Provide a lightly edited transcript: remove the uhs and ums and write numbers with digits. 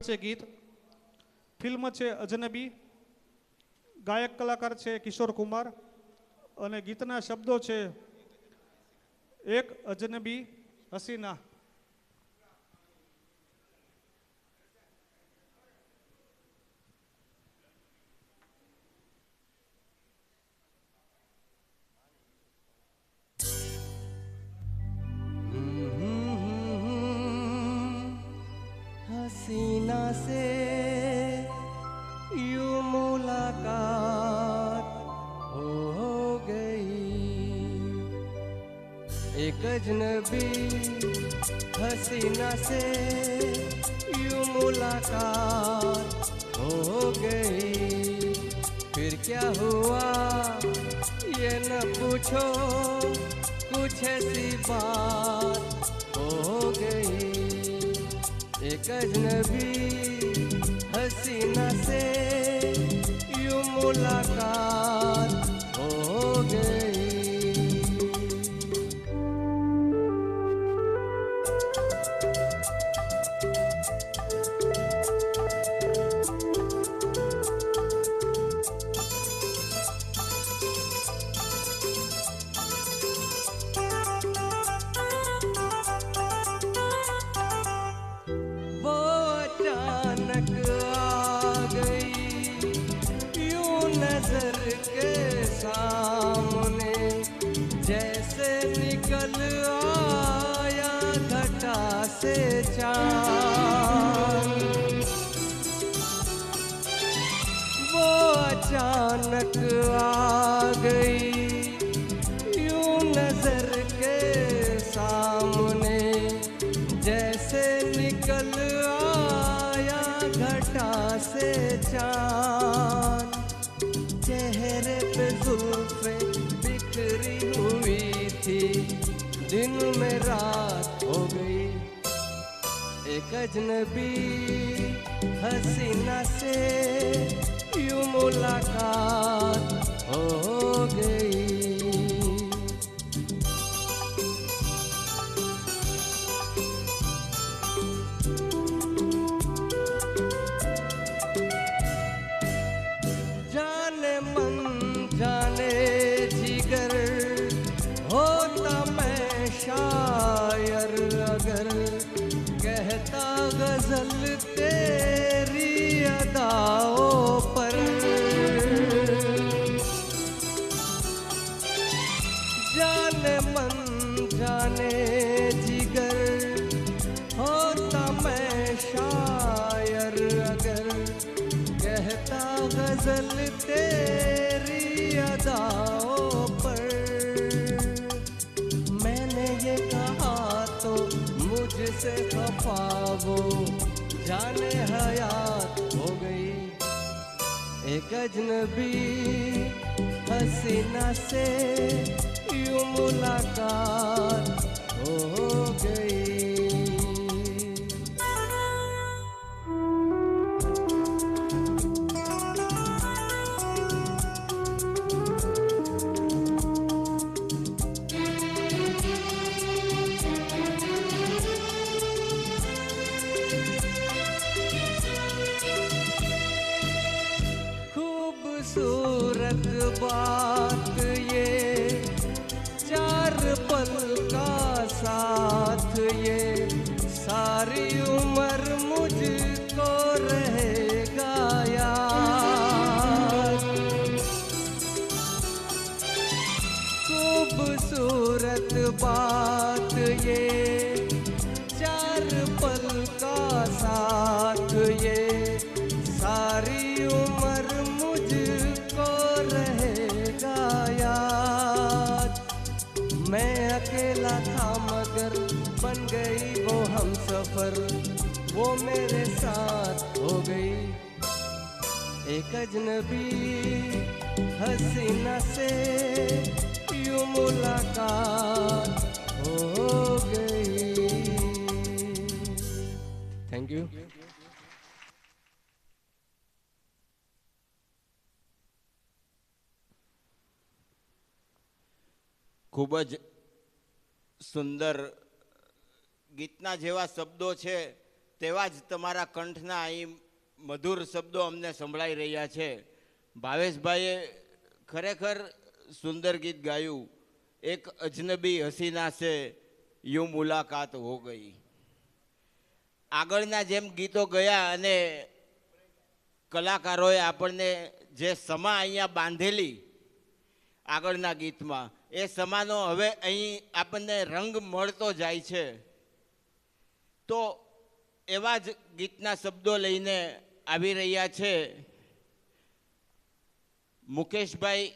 છે ગીત ફિલ્મ છે અજનબી ગાયક કલાકાર છે કિશોર કુમાર અને ગીતના શબ્દો છે એક અજનબી હસીના हसीना से यूं मुलाकात हो गई एक अजनबी हसीना से यूं मुलाकात हो गई फिर क्या हुआ ये न पूछो कुछ ऐसी बात हो गई एक अजनबी हसीना से यूं मुलाकात हो गई सामने जैसे निकल आया घटा से चाँद वो अचानक आ गई यूं नजर के सामने जैसे निकल आया घटा से चाँद चेहरे पे जुल्फे बिखरी हुई थी दिन में रात हो गई एक अजनबी हसीना से यूं मुलाकात हो गई शायर अगर कहता गजल तेरी अदाओं पर जाने मन जाने जिगर होता मैं शायर अगर कहता गजल तेरी अदाओं पर मुझसे खफा वो जाने हयात हो गई एक अजनबी हसीना से यूं मुलाकात हो गई खूबसूरत बात ये चार पल का साथ ये सारी उम्र मुझको रहेगा याद खूबसूरत बात ये चार पल का साथ ये सारी उम्र मुझको रहेगा याद मैं अकेला था मगर बन गई वो हम सफर वो मेरे साथ हो गई एक अजनबी हसीना से यूं मुलाकात हो गई थैंक यू ખૂબ જ સુંદર ગીતના જેવા શબ્દો છે તેવા જ તમારા કંઠના અહીં મધુર શબ્દો અમને સંભળાઈ રહ્યા છે. ભાવેશભાઈએ ખરેખર સુંદર ગીત ગાયું. એક અજનબી હસીના સે યું મુલાકાત હો ગઈ. આગળના જેમ ગીતો ગયા અને કલાકારોએ આપણને જે સમા અહીંયા બાંધેલી આગળના ગીતમાં, એ સમાનો હવે અહીં આપણને રંગ મળતો જાય છે. તો એવા જ ગીતના શબ્દો લઈને આવી રહ્યા છે મુકેશભાઈ